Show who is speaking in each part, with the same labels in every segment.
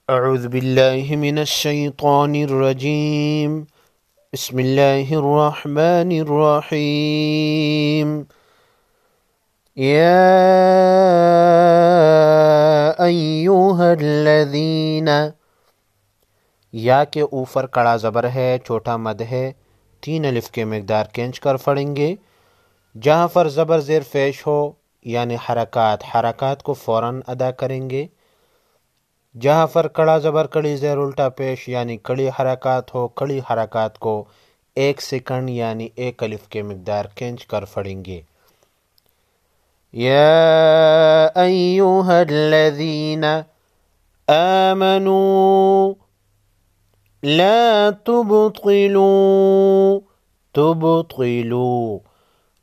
Speaker 1: اعوذ باللہ من الشیطان الرجیم بسم اللہ الرحمن الرحیم یا ایہا الذین، یا کے اوپر کڑا زبر ہے، چھوٹا مد ہے، 3 الف کے مقدار کھینچ کر پڑھیں گے۔ جہاں پر زبر زیر پیش ہو یعنی حرکات کو فوراً ادا کریں گے۔ جہاں پر کڑا زبر کڑی زیر الٹا پیش یعنی کڑی حرکات ہو، کڑی حرکات کو 1 سیکنڈ یعنی 1 الف کے مقدار کھینچ کر پڑھیں گے۔ یا ایہا الذین آمنوا لا تبطلوا،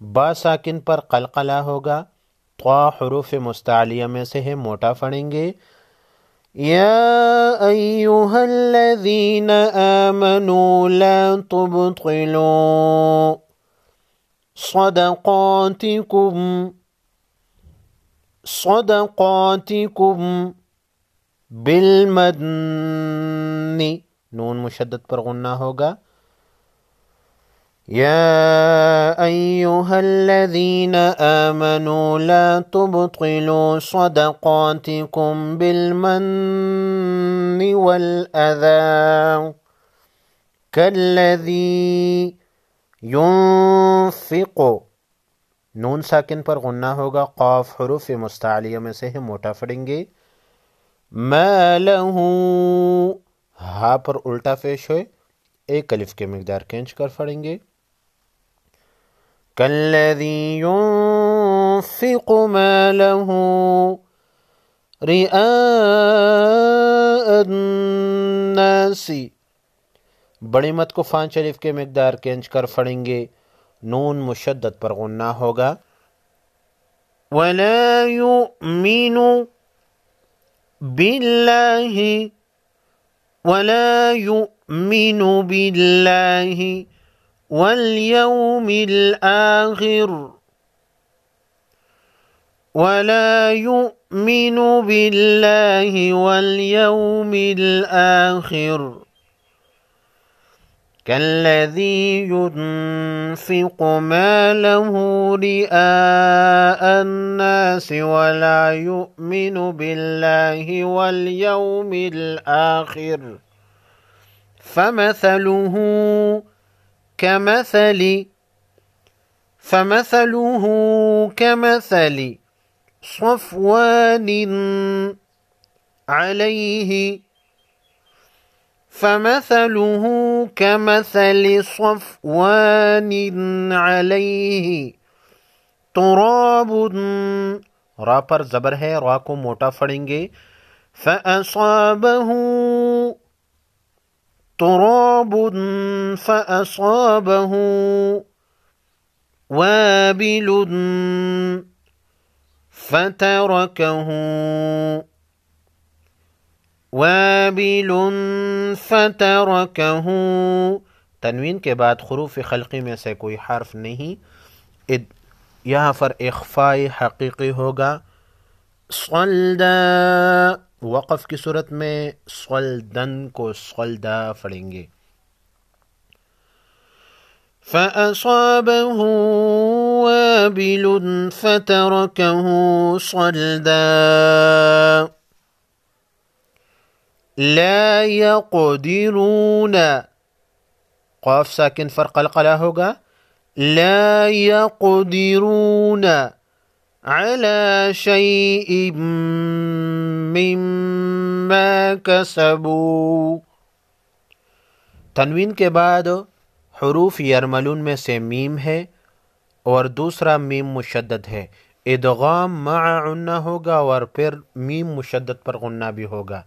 Speaker 1: با ساکن پر قلقلہ ہوگا، طا حروف مستعلیہ میں سے ہے، موٹا پڑھیں گے۔ یا ایہا الذین آمنوا لا تبطلوا صدقاتکم بالمن، نون مشدد پر غنہ ہوگا۔ یا ایہا الذین آمنوا لا تبطلوا صدقاتکم بالمن والأذى کالذی ينفق، نون ساکن پر غنہ ہوگا، قاف حروف مستعلیہ میں سے ہے، موٹا پڑھیں گے۔ مالہ، ہا پر الٹا پیش ہوئے، 1 الف کے مقدار کھینچ کر پڑھیں گے۔ کالذی ينفق مالہ رئاء الناس، بڑی مد کو 5 الف کے مقدار کھینچ کر پڑھیں گے، نون مشدد پر غنہ ہوگا۔ ولا يؤمن باللہ واليوم الآخر، ولا يؤمن باللہ واليوم الآخر كالذي ينفق ماله رئاء الناس ولا يؤمن بالله واليوم الآخر فمثله كمثل صفوان عليه تراب، را پر زبر ہے، را کو موٹا پڑھیں گے۔ فأصابه تراب فأصابه وابل فتركه، تنوین کے بعد حروف خلقی میں سے کوئی حرف نہیں، یہاں پر اخفاء حقیقی ہوگا۔ صلدا، وقف کی صورت میں صلدن کو صلدا پڑھیں گے۔ فأصابه وابل فتركه صلدا لا يقدرون، قاف ساکن پر قلقلہ ہوگا، لا يقدرون على شيء مما كسبوا، تنوین کے بعد حروف یرملون میں سے میم ہے اور دوسرا میم مشدد ہے، ادغام مع غنہ ہوگا اور پھر میم مشدد پر غنہ بھی ہوگا۔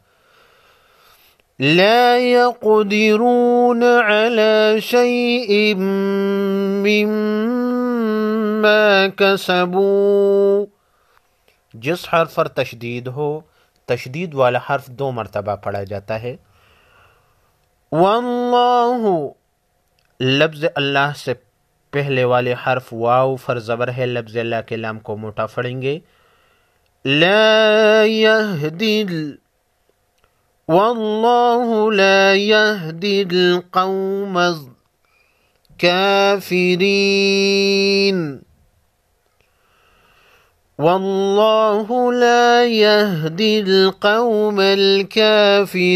Speaker 1: لا يقدرون على شيء مما كسبوا، جس حرف پر تشدید ہو، تشدید والا حرف 2 مرتبہ پڑھا جاتا ہے۔ واللہ، لفظ اللہ سے پہلے والے حرف واو پر زبر ہے، لفظ اللہ کے لام کو موٹا پڑھیں گے. لا يهدي والله لا يهدي القوم الكافرين. والله لا يهدي القوم الكافرين.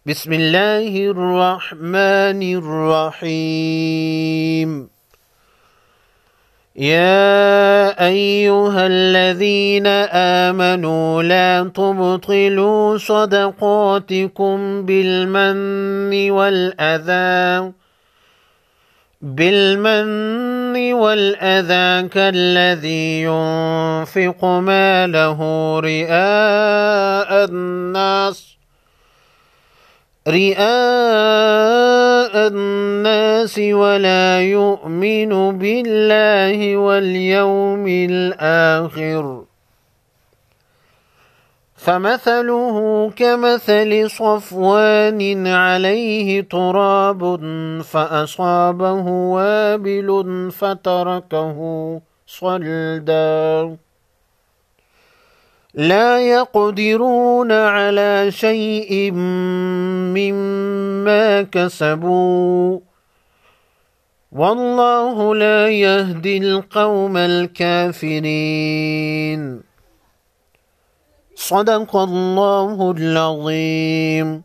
Speaker 1: بسم الله الرحمن الرحيم. يا أيها الذين آمنوا لا تبطلوا صدقاتكم بالمن والأذى كالذي ينفق ماله رئاء الناس ولا يؤمن بالله واليوم الآخر، فمثله كمثل صفوان عليه تراب فأصابه وابل فتركه صلدا. لا يقدرون على شيء مما كسبوا، والله لا يهدي القوم الكافرين. صدق الله العظيم.